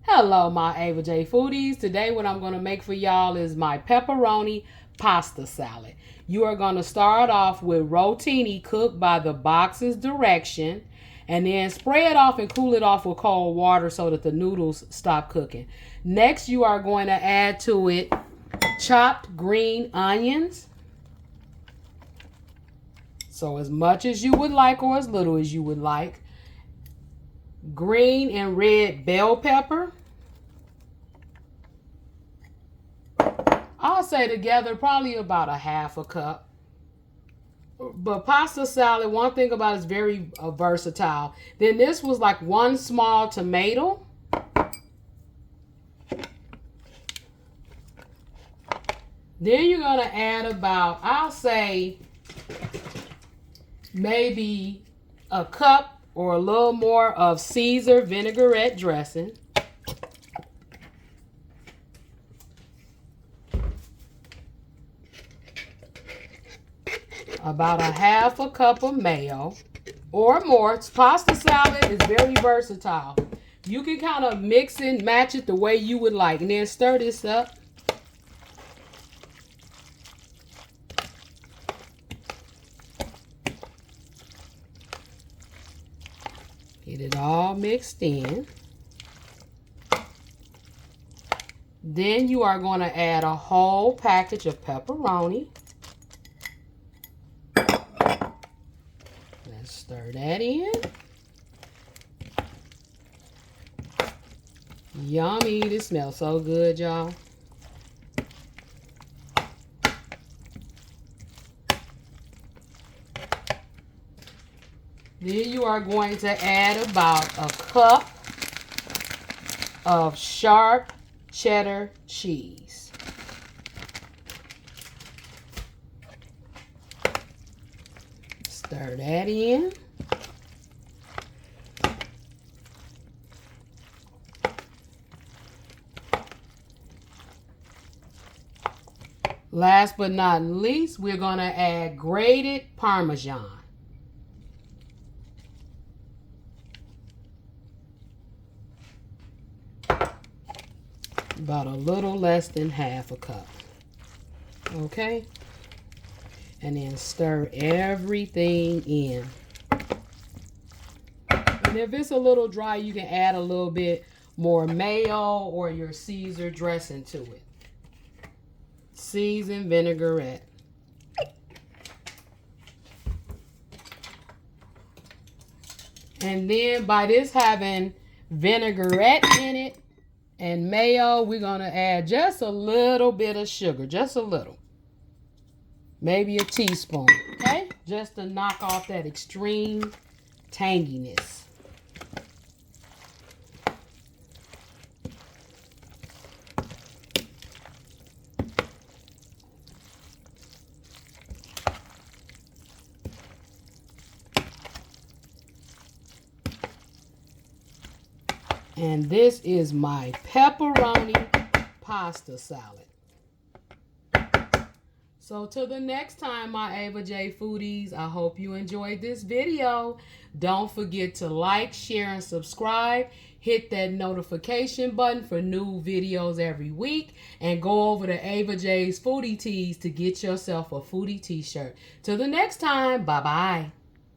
Hello, my Ava J foodies. Today what I'm going to make for y'all is my pepperoni pasta salad. You are going to start off with rotini cooked by the box's direction and then spray it off and cool it off with cold water so that the noodles stop cooking. Next, you are going to add to it chopped green onions. So as much as you would like or as little as you would like. Green and red bell pepper. I'll say together probably about a half a cup. But pasta salad, one thing about it is very versatile. Then this was like one small tomato. Then you're going to add about, I'll say, maybe a cup or a little more of Caesar vinaigrette dressing. About a half a cup of mayo or more. Pasta salad is very versatile. You can kind of mix and match it the way you would like. And then stir this up. Get it all mixed in. Then you are going to add a whole package of pepperoni. Let's stir that in. Yummy. This smells so good, y'all. Then you are going to add about a cup of sharp cheddar cheese. Stir that in. Last but not least, we're going to add grated Parmesan. About a little less than half a cup. Okay? And then stir everything in. And if it's a little dry, you can add a little bit more mayo or your Caesar dressing to it. Seasoned vinaigrette. And then by this having vinaigrette in it, and mayo, we're going to add just a little bit of sugar. Just a little. Maybe a teaspoon. Okay? Just to knock off that extreme tanginess. And this is my pepperoni pasta salad. So till the next time, my Ava J foodies, I hope you enjoyed this video. Don't forget to like, share, and subscribe. Hit that notification button for new videos every week. And go over to Ava J's Foodie Tees to get yourself a foodie t-shirt. Till the next time, bye-bye.